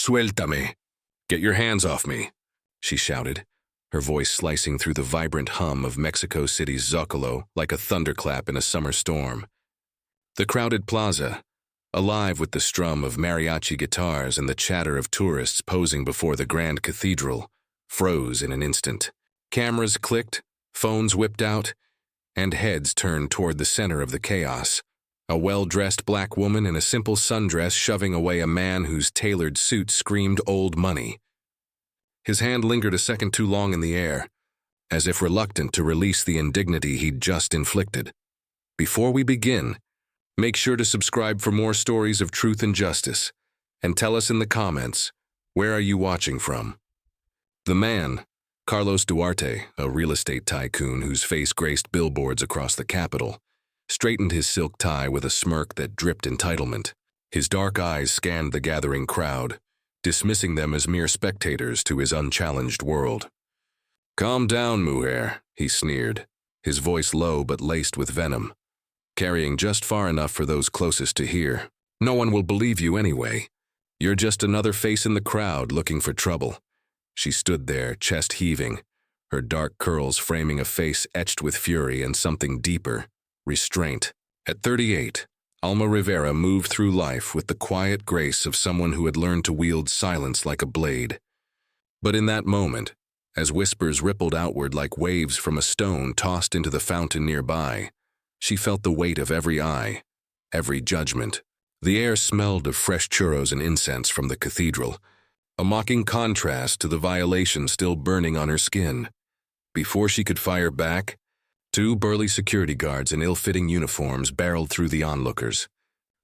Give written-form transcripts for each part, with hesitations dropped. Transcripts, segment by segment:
Suéltame. Get your hands off me, she shouted, her voice slicing through the vibrant hum of Mexico City's Zocalo like a thunderclap in a summer storm. The crowded plaza, alive with the strum of mariachi guitars and the chatter of tourists posing before the grand cathedral, froze in an instant. Cameras clicked, phones whipped out, and heads turned toward the center of the chaos. A well-dressed black woman in a simple sundress shoving away a man whose tailored suit screamed old money. His hand lingered a second too long in the air, as if reluctant to release the indignity he'd just inflicted. Before we begin, make sure to subscribe for more stories of truth and justice, and tell us in the comments, where are you watching from? The man, Carlos Duarte, a real estate tycoon whose face graced billboards across the capital, straightened his silk tie with a smirk that dripped entitlement. His dark eyes scanned the gathering crowd, dismissing them as mere spectators to his unchallenged world. "Calm down, mujer," he sneered, his voice low but laced with venom, carrying just far enough for those closest to hear. "No one will believe you anyway. You're just another face in the crowd looking for trouble." She stood there, chest heaving, her dark curls framing a face etched with fury and something deeper, restraint. At 38, Alma Rivera moved through life with the quiet grace of someone who had learned to wield silence like a blade. But in that moment, as whispers rippled outward like waves from a stone tossed into the fountain nearby, she felt the weight of every eye, every judgment. The air smelled of fresh churros and incense from the cathedral, a mocking contrast to the violation still burning on her skin. Before she could fire back, two burly security guards in ill-fitting uniforms barreled through the onlookers,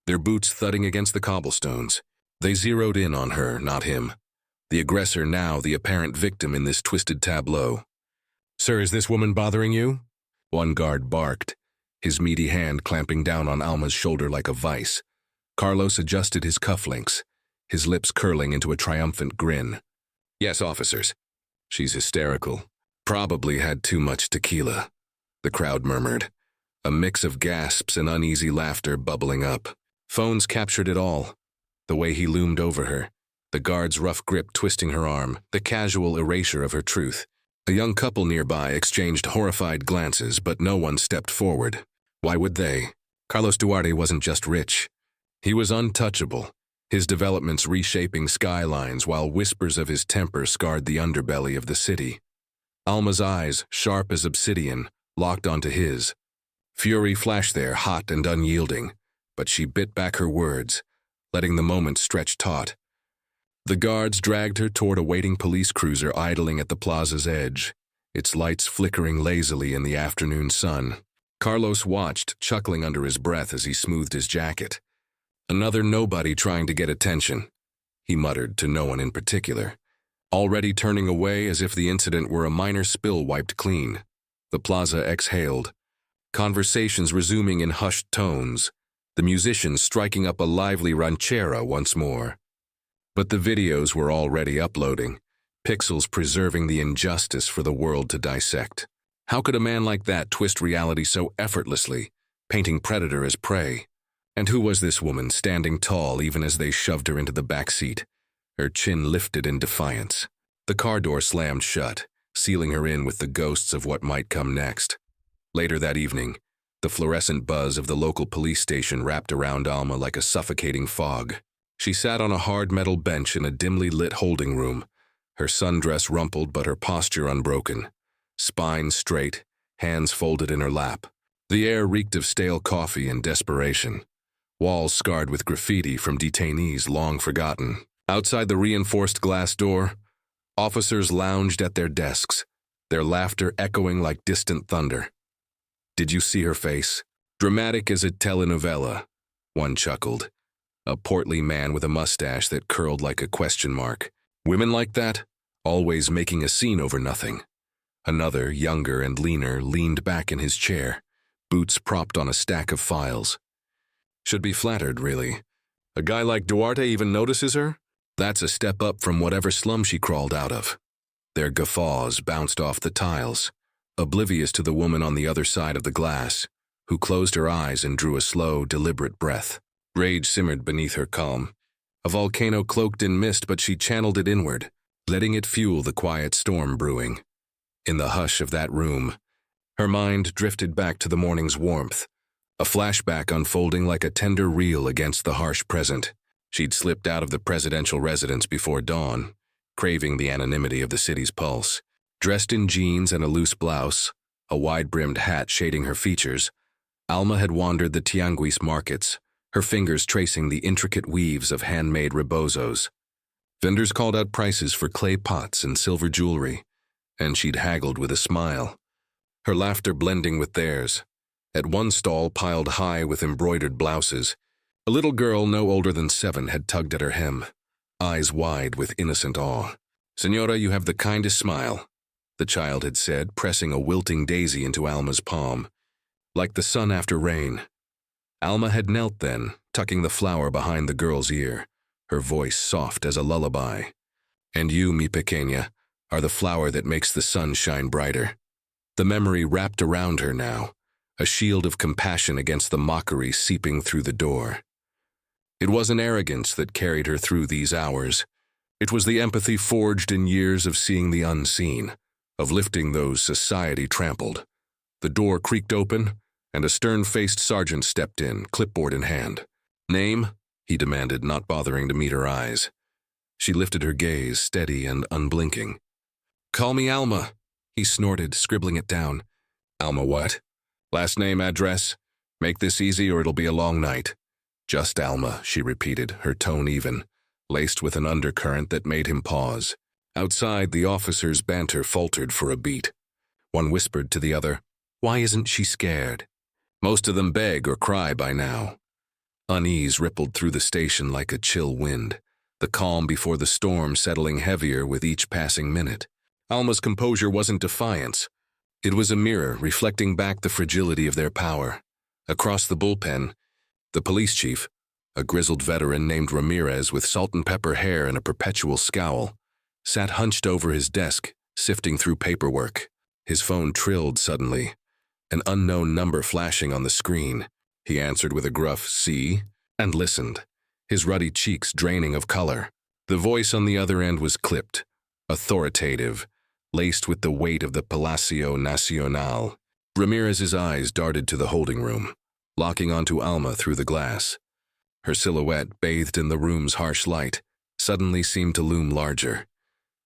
their boots thudding against the cobblestones. They zeroed in on her, not him, the aggressor now the apparent victim in this twisted tableau. "Sir, is this woman bothering you?" One guard barked, his meaty hand clamping down on Alma's shoulder like a vice. Carlos adjusted his cufflinks, his lips curling into a triumphant grin. "Yes, officers." "She's hysterical. Probably had too much tequila," the crowd murmured, a mix of gasps and uneasy laughter bubbling up. Phones captured it all. The way he loomed over her, the guard's rough grip twisting her arm, the casual erasure of her truth. A young couple nearby exchanged horrified glances, but no one stepped forward. Why would they? Carlos Duarte wasn't just rich. He was untouchable, his developments reshaping skylines while whispers of his temper scarred the underbelly of the city. Alma's eyes, sharp as obsidian, locked onto his. Fury flashed there, hot and unyielding, but she bit back her words, letting the moment stretch taut. The guards dragged her toward a waiting police cruiser idling at the plaza's edge, its lights flickering lazily in the afternoon sun. Carlos watched, chuckling under his breath as he smoothed his jacket. Another nobody trying to get attention, he muttered to no one in particular, already turning away as if the incident were a minor spill wiped clean. The plaza exhaled, conversations resuming in hushed tones, the musicians striking up a lively ranchera once more. But the videos were already uploading, pixels preserving the injustice for the world to dissect. How could a man like that twist reality so effortlessly, painting predator as prey? And who was this woman standing tall even as they shoved her into the back seat, her chin lifted in defiance? The car door slammed shut, sealing her in with the ghosts of what might come next. Later that evening, the fluorescent buzz of the local police station wrapped around Alma like a suffocating fog. She sat on a hard metal bench in a dimly lit holding room, her sundress rumpled but her posture unbroken, spine straight, hands folded in her lap. The air reeked of stale coffee and desperation, walls scarred with graffiti from detainees long forgotten. Outside the reinforced glass door, officers lounged at their desks, their laughter echoing like distant thunder. "Did you see her face? Dramatic as a telenovela," one chuckled, a portly man with a mustache that curled like a question mark. "Women like that, always making a scene over nothing." Another, younger and leaner, leaned back in his chair, boots propped on a stack of files. "Should be flattered, really. A guy like Duarte even notices her? That's a step up from whatever slum she crawled out of." Their guffaws bounced off the tiles, oblivious to the woman on the other side of the glass, who closed her eyes and drew a slow, deliberate breath. Rage simmered beneath her calm, a volcano cloaked in mist, but she channeled it inward, letting it fuel the quiet storm brewing. In the hush of that room, her mind drifted back to the morning's warmth, a flashback unfolding like a tender reel against the harsh present. She'd slipped out of the presidential residence before dawn, craving the anonymity of the city's pulse. Dressed in jeans and a loose blouse, a wide-brimmed hat shading her features, Alma had wandered the Tianguis markets, her fingers tracing the intricate weaves of handmade rebozos. Vendors called out prices for clay pots and silver jewelry, and she'd haggled with a smile, her laughter blending with theirs. At one stall piled high with embroidered blouses, a little girl no older than 7 had tugged at her hem, eyes wide with innocent awe. "Senora, you have the kindest smile," the child had said, pressing a wilting daisy into Alma's palm. "Like the sun after rain." Alma had knelt then, tucking the flower behind the girl's ear, her voice soft as a lullaby. "And you, mi pequeña, are the flower that makes the sun shine brighter." The memory wrapped around her now, a shield of compassion against the mockery seeping through the door. It wasn't arrogance that carried her through these hours. It was the empathy forged in years of seeing the unseen, of lifting those society trampled. The door creaked open, and a stern-faced sergeant stepped in, clipboard in hand. "Name?" he demanded, not bothering to meet her eyes. She lifted her gaze, steady and unblinking. "Call me Alma," he snorted, scribbling it down. "Alma what? Last name, address? Make this easy or it'll be a long night." "Just Alma," she repeated, her tone even, laced with an undercurrent that made him pause. Outside, the officers' banter faltered for a beat. One whispered to the other, "Why isn't she scared?" Most of them beg or cry by now. Unease rippled through the station like a chill wind, the calm before the storm settling heavier with each passing minute. Alma's composure wasn't defiance. It was a mirror reflecting back the fragility of their power. Across the bullpen, the police chief, a grizzled veteran named Ramirez with salt and pepper hair and a perpetual scowl, sat hunched over his desk, sifting through paperwork. His phone trilled suddenly, an unknown number flashing on the screen. He answered with a gruff "see" and listened, his ruddy cheeks draining of color. The voice on the other end was clipped, authoritative, laced with the weight of the Palacio Nacional. Ramirez's eyes darted to the holding room, locking onto Alma through the glass. Her silhouette, bathed in the room's harsh light, suddenly seemed to loom larger,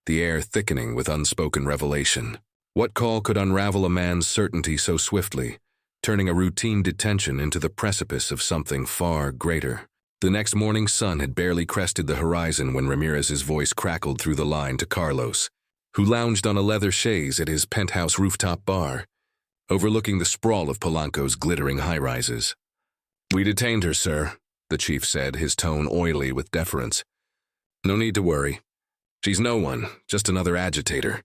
the air thickening with unspoken revelation. What call could unravel a man's certainty so swiftly, turning a routine detention into the precipice of something far greater? The next morning's sun had barely crested the horizon when Ramirez's voice crackled through the line to Carlos, who lounged on a leather chaise at his penthouse rooftop bar, overlooking the sprawl of Polanco's glittering high-rises. "We detained her, sir," the chief said, his tone oily with deference. "No need to worry. She's no one, just another agitator."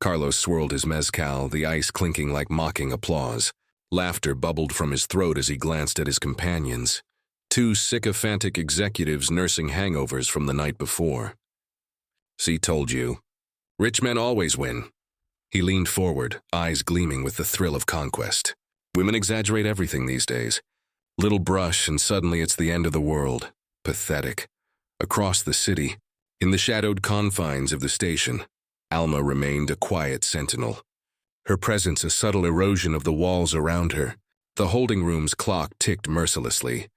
Carlos swirled his mezcal, the ice clinking like mocking applause. Laughter bubbled from his throat as he glanced at his companions, 2 sycophantic executives nursing hangovers from the night before. "See, told you. Rich men always win." He leaned forward, eyes gleaming with the thrill of conquest. "Women exaggerate everything these days. Little brush and suddenly it's the end of the world. Pathetic." Across the city, in the shadowed confines of the station, Alma remained a quiet sentinel, her presence a subtle erosion of the walls around her. The holding room's clock ticked mercilessly,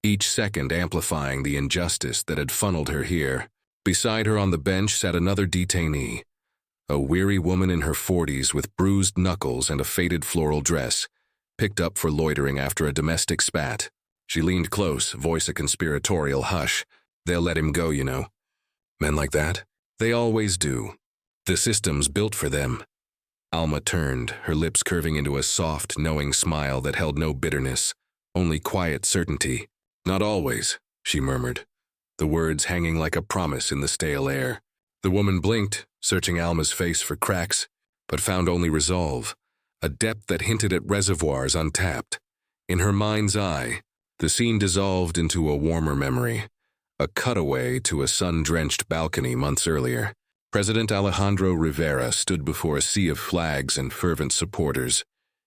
each second amplifying the injustice that had funneled her here. Beside her on the bench sat another detainee, a weary woman in her 40s with bruised knuckles and a faded floral dress, picked up for loitering after a domestic spat. She leaned close, voice a conspiratorial hush. "They'll let him go, you know. Men like that, they always do. The system's built for them." Alma turned, her lips curving into a soft, knowing smile that held no bitterness, only quiet certainty. "Not always," she murmured, the words hanging like a promise in the stale air. The woman blinked, searching Alma's face for cracks, but found only resolve, a depth that hinted at reservoirs untapped. In her mind's eye, the scene dissolved into a warmer memory, a cutaway to a sun-drenched balcony months earlier. President Alejandro Rivera stood before a sea of flags and fervent supporters,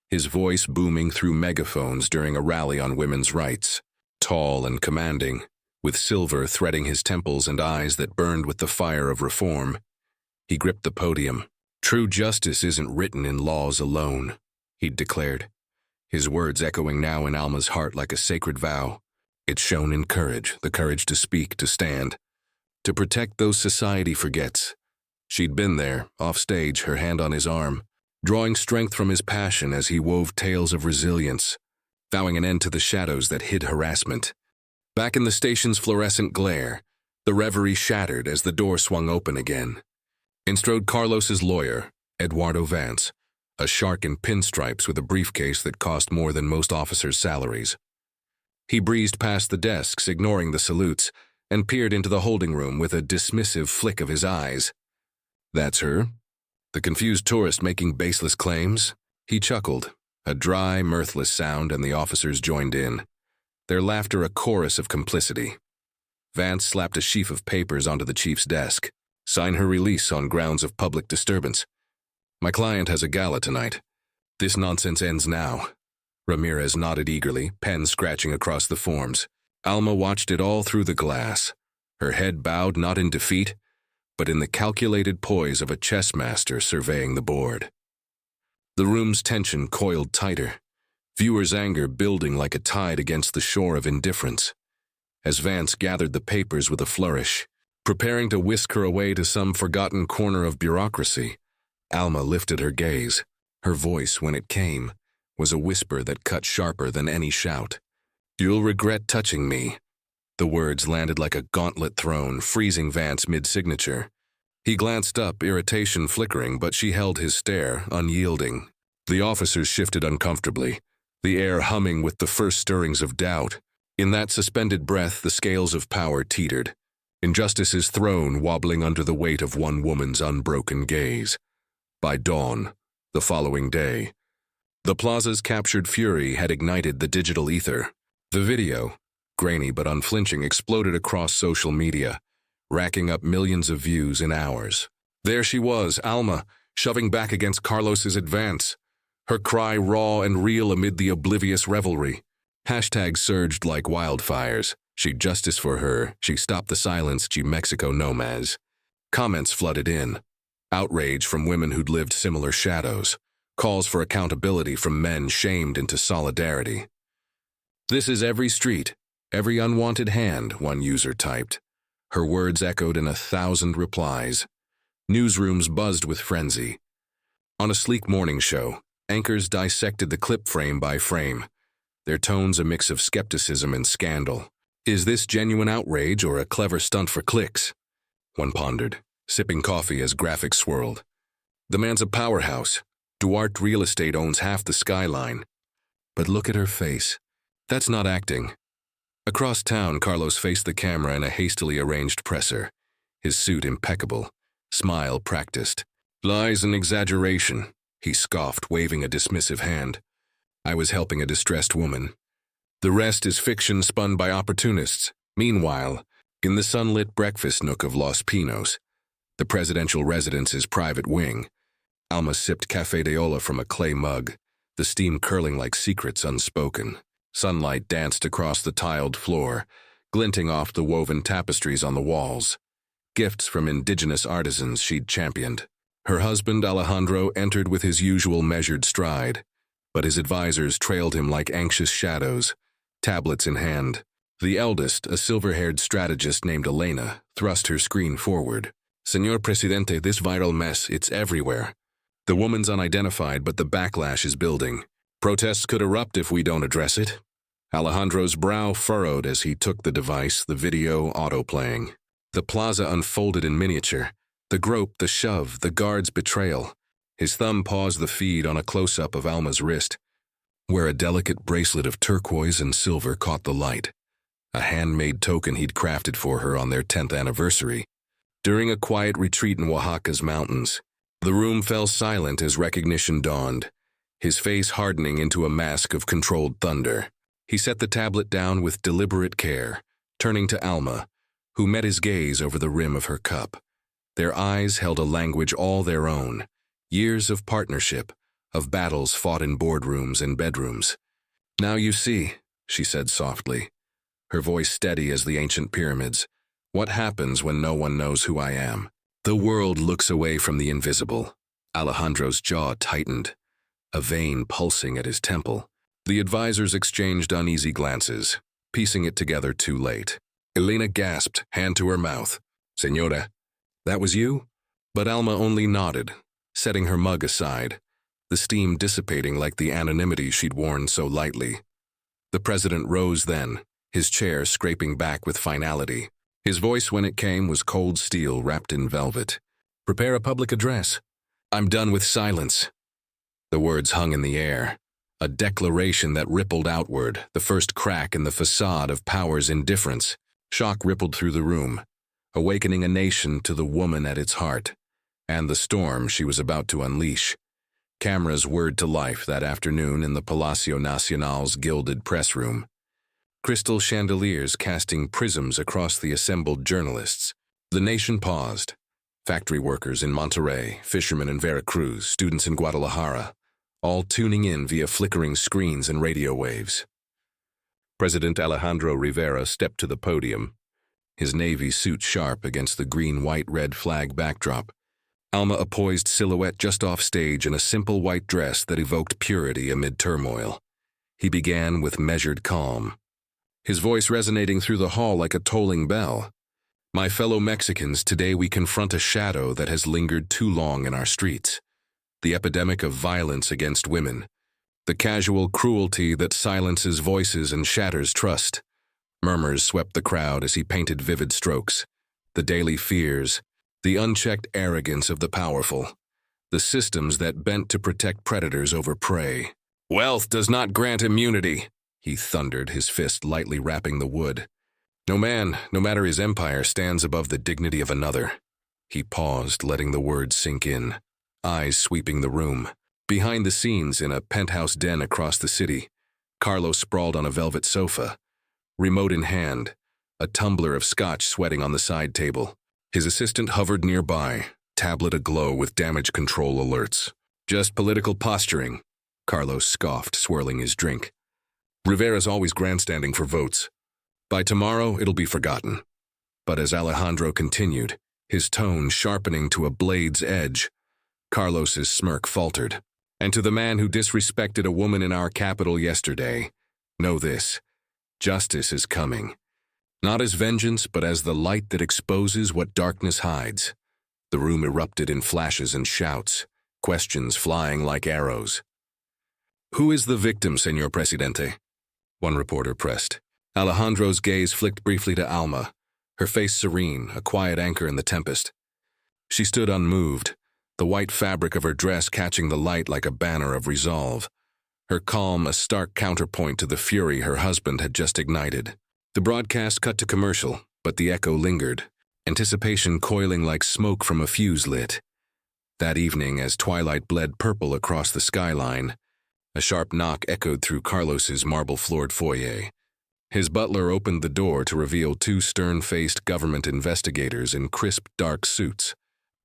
his voice booming through megaphones during a rally on women's rights. Tall and commanding, with silver threading his temples and eyes that burned with the fire of reform. He gripped the podium. "True justice isn't written in laws alone," he'd declared, his words echoing now in Alma's heart like a sacred vow. It's shown in courage, the courage to speak, to stand, to protect those society forgets. She'd been there, off stage, her hand on his arm, drawing strength from his passion as he wove tales of resilience, vowing an end to the shadows that hid harassment. Back in the station's fluorescent glare, the reverie shattered as the door swung open again. In strode Carlos's lawyer, Eduardo Vance, a shark in pinstripes with a briefcase that cost more than most officers' salaries. He breezed past the desks, ignoring the salutes, and peered into the holding room with a dismissive flick of his eyes. "That's her? The confused tourist making baseless claims?" He chuckled, a dry, mirthless sound, and the officers joined in, their laughter a chorus of complicity. Vance slapped a sheaf of papers onto the chief's desk. "Sign her release on grounds of public disturbance. My client has a gala tonight. This nonsense ends now." Ramirez nodded eagerly, pen scratching across the forms. Alma watched it all through the glass, her head bowed not in defeat, but in the calculated poise of a chess master surveying the board. The room's tension coiled tighter, viewers' anger building like a tide against the shore of indifference. As Vance gathered the papers with a flourish, preparing to whisk her away to some forgotten corner of bureaucracy, Alma lifted her gaze. Her voice, when it came, was a whisper that cut sharper than any shout. "You'll regret touching me." The words landed like a gauntlet thrown, freezing Vance mid-signature. He glanced up, irritation flickering, but she held his stare, unyielding. The officers shifted uncomfortably, the air humming with the first stirrings of doubt. In that suspended breath, the scales of power teetered, injustice's throne wobbling under the weight of one woman's unbroken gaze. By dawn, the following day, the Plaza's captured fury had ignited the digital ether. The video, grainy but unflinching, exploded across social media, racking up millions of views in hours. There she was, Alma, shoving back against Carlos's advance, her cry raw and real amid the oblivious revelry. Hashtags surged like wildfires. "She justice for her, she stopped the silence, she Mexico no más." Comments flooded in, outrage from women who'd lived similar shadows, calls for accountability from men shamed into solidarity. "This is every street, every unwanted hand," one user typed. Her words echoed in 1,000 replies. Newsrooms buzzed with frenzy. On a sleek morning show, anchors dissected the clip frame by frame, their tones a mix of skepticism and scandal. Is this genuine outrage or a clever stunt for clicks? One pondered, sipping coffee as graphics swirled. The man's a powerhouse. Duarte Real Estate owns half the skyline. But look at her face. That's not acting. Across town, Carlos faced the camera in a hastily arranged presser, his suit impeccable, smile practiced. "Lies and exaggeration," he scoffed, waving a dismissive hand. "I was helping a distressed woman. The rest is fiction spun by opportunists." Meanwhile, in the sunlit breakfast nook of Los Pinos, the presidential residence's private wing, Alma sipped café de olla from a clay mug, the steam curling like secrets unspoken. Sunlight danced across the tiled floor, glinting off the woven tapestries on the walls, gifts from indigenous artisans she'd championed. Her husband, Alejandro, entered with his usual measured stride, but his advisors trailed him like anxious shadows, tablets in hand. The eldest, a silver-haired strategist named Elena, thrust her screen forward. "Señor Presidente, this viral mess, it's everywhere. The woman's unidentified, but the backlash is building. Protests could erupt if we don't address it." Alejandro's brow furrowed as he took the device, the video autoplaying. The plaza unfolded in miniature, the grope, the shove, the guard's betrayal. His thumb paused the feed on a close-up of Alma's wrist, where a delicate bracelet of turquoise and silver caught the light, a handmade token he'd crafted for her on their 10th anniversary. During a quiet retreat in Oaxaca's mountains, the room fell silent as recognition dawned, his face hardening into a mask of controlled thunder. He set the tablet down with deliberate care, turning to Alma, who met his gaze over the rim of her cup. Their eyes held a language all their own, years of partnership, of battles fought in boardrooms and bedrooms. "Now you see," she said softly, her voice steady as the ancient pyramids. What happens when no one knows who I am? The world looks away from the invisible. Alejandro's jaw tightened, a vein pulsing at his temple. The advisors exchanged uneasy glances, piecing it together too late. Elena gasped, hand to her mouth. Señora, that was you? But Alma only nodded, setting her mug aside, the steam dissipating like the anonymity she'd worn so lightly. The president rose then, his chair scraping back with finality. His voice when it came was cold steel wrapped in velvet. Prepare a public address. I'm done with silence. The words hung in the air, a declaration that rippled outward, the first crack in the facade of power's indifference. Shock rippled through the room, awakening a nation to the woman at its heart, and the storm she was about to unleash. Cameras whirred to life that afternoon in the Palacio Nacional's gilded press room. Crystal chandeliers casting prisms across the assembled journalists. The nation paused. Factory workers in Monterrey, fishermen in Veracruz, students in Guadalajara, all tuning in via flickering screens and radio waves. President Alejandro Rivera stepped to the podium, his navy suit sharp against the green-white-red flag backdrop. Alma a poised silhouette just off stage in a simple white dress that evoked purity amid turmoil. He began with measured calm, his voice resonating through the hall like a tolling bell. My fellow Mexicans, today we confront a shadow that has lingered too long in our streets. The epidemic of violence against women. The casual cruelty that silences voices and shatters trust. Murmurs swept the crowd as he painted vivid strokes. The daily fears, the unchecked arrogance of the powerful, the systems that bent to protect predators over prey. Wealth does not grant immunity, he thundered, his fist lightly rapping the wood. No man, no matter his empire, stands above the dignity of another. He paused, letting the words sink in, eyes sweeping the room. Behind the scenes, in a penthouse den across the city, Carlos sprawled on a velvet sofa, remote in hand, a tumbler of scotch sweating on the side table. His assistant hovered nearby, tablet aglow with damage control alerts. Just political posturing, Carlos scoffed, swirling his drink. Rivera's always grandstanding for votes. By tomorrow, it'll be forgotten. But as Alejandro continued, his tone sharpening to a blade's edge, Carlos's smirk faltered. And to the man who disrespected a woman in our capital yesterday, know this: justice is coming. Not as vengeance, but as the light that exposes what darkness hides. The room erupted in flashes and shouts, questions flying like arrows. Who is the victim, Señor Presidente? One reporter pressed. Alejandro's gaze flicked briefly to Alma, her face serene, a quiet anchor in the tempest. She stood unmoved, the white fabric of her dress catching the light like a banner of resolve, her calm a stark counterpoint to the fury her husband had just ignited. The broadcast cut to commercial, but the echo lingered, anticipation coiling like smoke from a fuse lit. That evening, as twilight bled purple across the skyline, a sharp knock echoed through Carlos's marble-floored foyer. His butler opened the door to reveal two stern-faced government investigators in crisp, dark suits,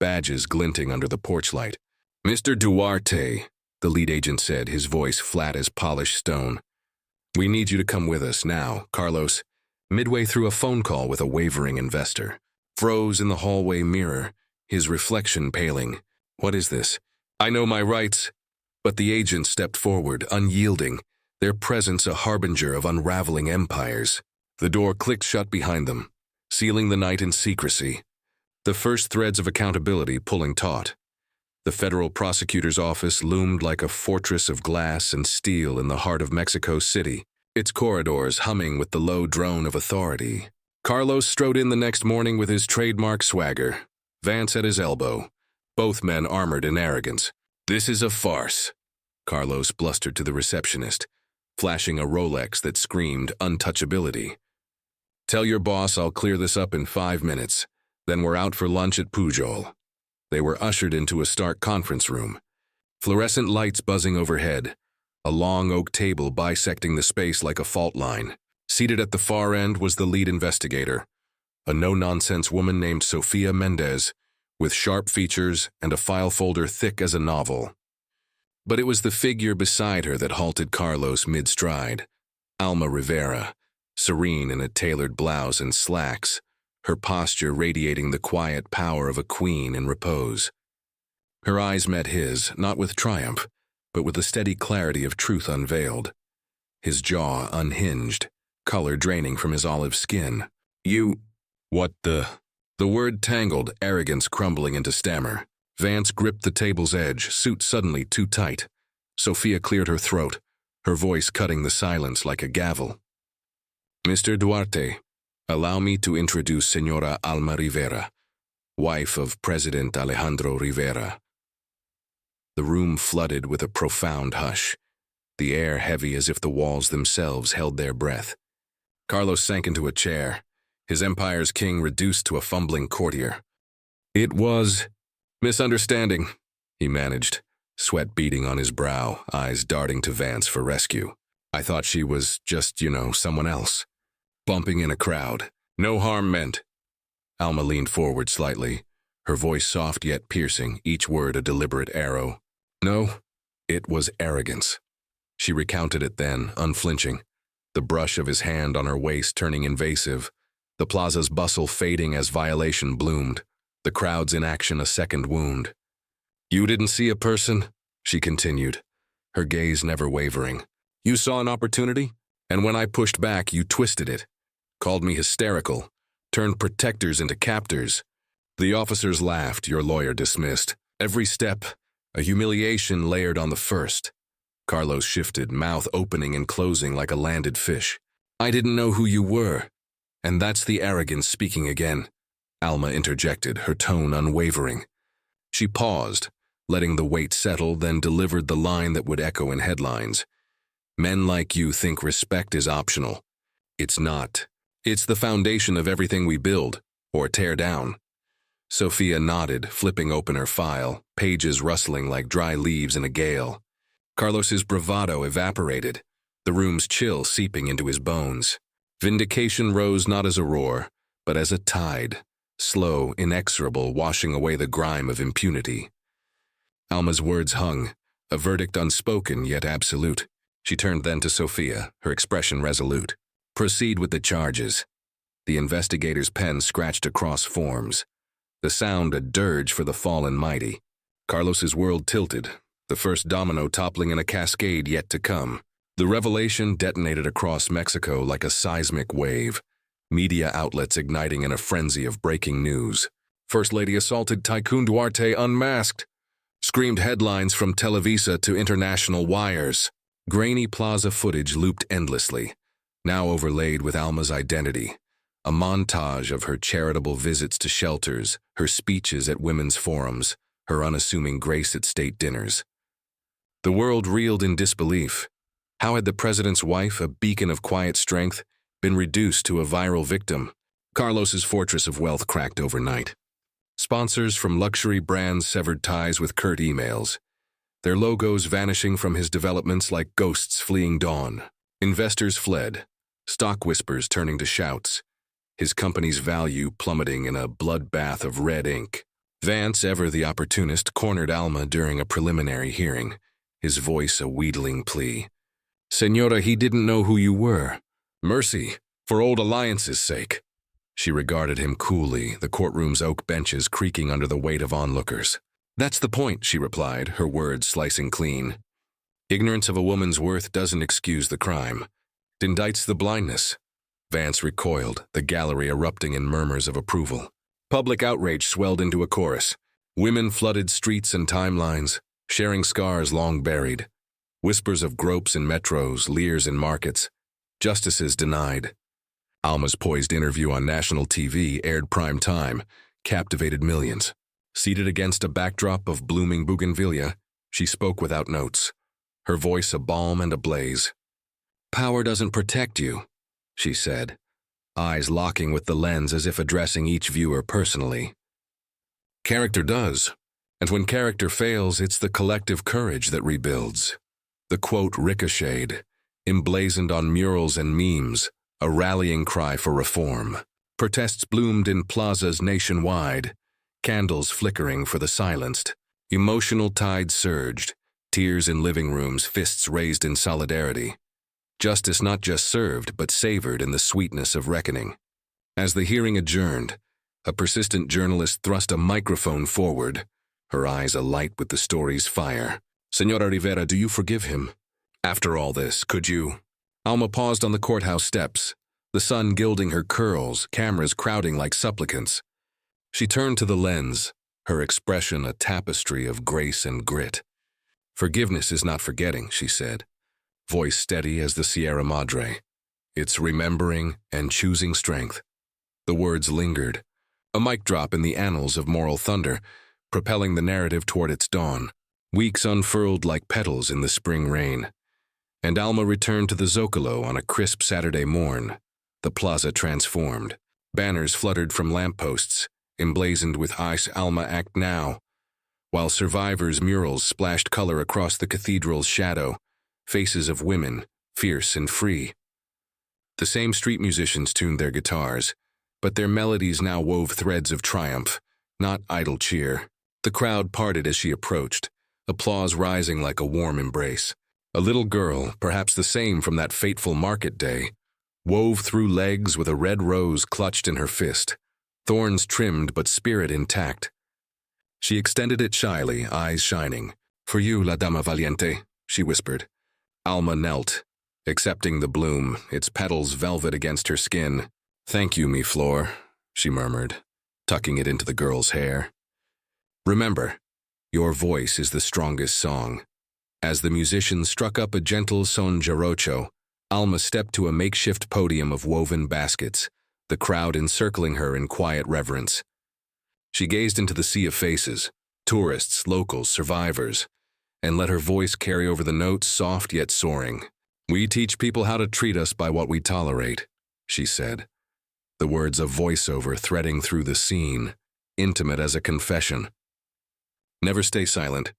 badges glinting under the porch light. Mr. Duarte, the lead agent said, his voice flat as polished stone. We need you to come with us now, Carlos. Midway through a phone call with a wavering investor. Froze in the hallway mirror, his reflection paling. What is this? I know my rights. But the agent stepped forward, unyielding, their presence a harbinger of unraveling empires. The door clicked shut behind them, sealing the night in secrecy. The first threads of accountability pulling taut. The federal prosecutor's office loomed like a fortress of glass and steel in the heart of Mexico City, its corridors humming with the low drone of authority. Carlos strode in the next morning with his trademark swagger, Vance at his elbow, both men armored in arrogance. This is a farce, Carlos blustered to the receptionist, flashing a Rolex that screamed untouchability. Tell your boss I'll clear this up in 5 minutes, then we're out for lunch at Pujol. They were ushered into a stark conference room, fluorescent lights buzzing overhead, a long oak table bisecting the space like a fault line. Seated at the far end was the lead investigator, a no-nonsense woman named Sofia Mendez, with sharp features and a file folder thick as a novel. But it was the figure beside her that halted Carlos mid-stride, Alma Rivera, serene in a tailored blouse and slacks, her posture radiating the quiet power of a queen in repose. Her eyes met his, not with triumph, but with the steady clarity of truth unveiled. His jaw unhinged, color draining from his olive skin. "You... what the..." The word tangled, arrogance crumbling into stammer. Vance gripped the table's edge, suit suddenly too tight. Sophia cleared her throat, her voice cutting the silence like a gavel. "Mr. Duarte, allow me to introduce Senora Alma Rivera, wife of President Alejandro Rivera." The room flooded with a profound hush, the air heavy as if the walls themselves held their breath. Carlos sank into a chair, his empire's king reduced to a fumbling courtier. "It was misunderstanding," he managed, sweat beading on his brow, eyes darting to Vance for rescue. "I thought she was just, someone else. Bumping in a crowd. No harm meant." Alma leaned forward slightly, her voice soft yet piercing, each word a deliberate arrow. "No, it was arrogance." She recounted it then, unflinching, the brush of his hand on her waist turning invasive, the plaza's bustle fading as violation bloomed, the crowd's inaction a second wound. "You didn't see a person?" she continued, her gaze never wavering. "You saw an opportunity, and when I pushed back, you twisted it. Called me hysterical, turned protectors into captors. The officers laughed, your lawyer dismissed. Every step, a humiliation layered on the first." Carlos shifted, mouth opening and closing like a landed fish. "I didn't know who you were. And that's the arrogance speaking again," Alma interjected, her tone unwavering. She paused, letting the weight settle, then delivered the line that would echo in headlines. "Men like you think respect is optional. It's not. It's the foundation of everything we build, or tear down." Sophia nodded, flipping open her file, pages rustling like dry leaves in a gale. Carlos's bravado evaporated, the room's chill seeping into his bones. Vindication rose not as a roar, but as a tide, slow, inexorable, washing away the grime of impunity. Alma's words hung, a verdict unspoken yet absolute. She turned then to Sophia, her expression resolute. "Proceed with the charges." The investigator's pen scratched across forms, the sound a dirge for the fallen mighty. Carlos's world tilted, the first domino toppling in a cascade yet to come. The revelation detonated across Mexico like a seismic wave, media outlets igniting in a frenzy of breaking news. "First Lady assaulted Tycoon Duarte unmasked," screamed headlines from Televisa to international wires. Grainy Plaza footage looped endlessly, now overlaid with Alma's identity, a montage of her charitable visits to shelters, her speeches at women's forums, her unassuming grace at state dinners. The world reeled in disbelief. How had the president's wife, a beacon of quiet strength, been reduced to a viral victim? Carlos's fortress of wealth cracked overnight. Sponsors from luxury brands severed ties with curt emails, their logos vanishing from his developments like ghosts fleeing dawn. Investors fled, stock whispers turning to shouts, his company's value plummeting in a bloodbath of red ink. Vance, ever the opportunist, cornered Alma during a preliminary hearing, his voice a wheedling plea. "Senora, he didn't know who you were. Mercy, for old alliance's sake." She regarded him coolly, the courtroom's oak benches creaking under the weight of onlookers. "That's the point," she replied, her words slicing clean. "Ignorance of a woman's worth doesn't excuse the crime. It indicts the blindness." Vance recoiled, the gallery erupting in murmurs of approval. Public outrage swelled into a chorus. Women flooded streets and timelines, sharing scars long buried. Whispers of gropes in metros, leers in markets. Justices denied. Alma's poised interview on national TV, aired prime time, captivated millions. Seated against a backdrop of blooming bougainvillea, she spoke without notes, her voice a balm and a blaze. "Power doesn't protect you," she said, eyes locking with the lens as if addressing each viewer personally. "Character does, and when character fails, it's the collective courage that rebuilds." The quote ricocheted, emblazoned on murals and memes, a rallying cry for reform. Protests bloomed in plazas nationwide, candles flickering for the silenced. Emotional tides surged, tears in living rooms, fists raised in solidarity. Justice not just served, but savored in the sweetness of reckoning. As the hearing adjourned, a persistent journalist thrust a microphone forward, her eyes alight with the story's fire. "Senora Rivera, do you forgive him? After all this, could you?" Alma paused on the courthouse steps, the sun gilding her curls, cameras crowding like supplicants. She turned to the lens, her expression a tapestry of grace and grit. "Forgiveness is not forgetting," she said, voice steady as the Sierra Madre. "It's remembering and choosing strength." The words lingered, a mic drop in the annals of moral thunder, propelling the narrative toward its dawn. Weeks unfurled like petals in the spring rain. And Alma returned to the Zocalo on a crisp Saturday morn, the plaza transformed. Banners fluttered from lampposts, emblazoned with "Ice Alma Act Now," while survivors' murals splashed color across the cathedral's shadow, faces of women, fierce and free. The same street musicians tuned their guitars, but their melodies now wove threads of triumph, not idle cheer. The crowd parted as she approached, applause rising like a warm embrace. A little girl, perhaps the same from that fateful market day, wove through legs with a red rose clutched in her fist, thorns trimmed but spirit intact. She extended it shyly, eyes shining. "For you, La Dama Valiente," she whispered. Alma knelt, accepting the bloom, its petals velvet against her skin. "Thank you, mi flor," she murmured, tucking it into the girl's hair. "Remember, your voice is the strongest song." As the musicians struck up a gentle son jarocho, Alma stepped to a makeshift podium of woven baskets, the crowd encircling her in quiet reverence. She gazed into the sea of faces, tourists, locals, survivors, and let her voice carry over the notes, soft yet soaring. "We teach people how to treat us by what we tolerate," she said, the words of voiceover threading through the scene, intimate as a confession. "Never stay silent.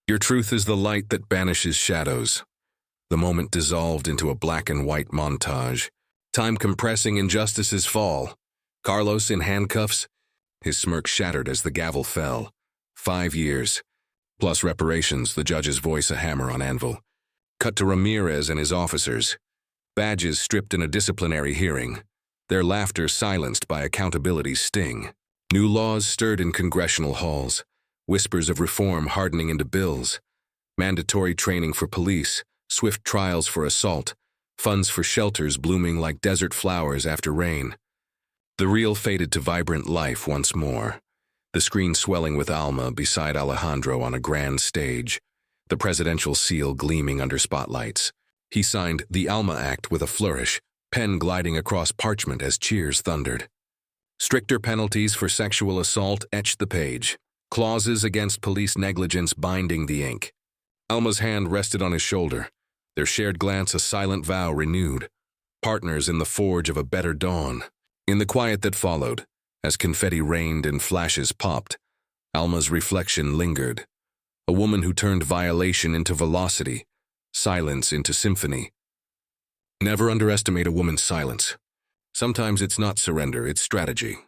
Your truth is the light that banishes shadows." The moment dissolved into a black and white montage, time compressing injustice's fall. Carlos in handcuffs, his smirk shattered as the gavel fell. 5 years, plus reparations, the judge's voice a hammer on anvil. Cut to Ramirez and his officers, badges stripped in a disciplinary hearing, their laughter silenced by accountability's sting. New laws stirred in congressional halls, whispers of reform hardening into bills, mandatory training for police, swift trials for assault, funds for shelters blooming like desert flowers after rain. The reel faded to vibrant life once more, the screen swelling with Alma beside Alejandro on a grand stage, the presidential seal gleaming under spotlights. He signed the Alma Act with a flourish, pen gliding across parchment as cheers thundered. Stricter penalties for sexual assault etched the page, clauses against police negligence binding the ink. Alma's hand rested on his shoulder, their shared glance a silent vow renewed, partners in the forge of a better dawn. In the quiet that followed, as confetti rained and flashes popped, Alma's reflection lingered. A woman who turned violation into velocity, silence into symphony. Never underestimate a woman's silence. Sometimes it's not surrender, it's strategy.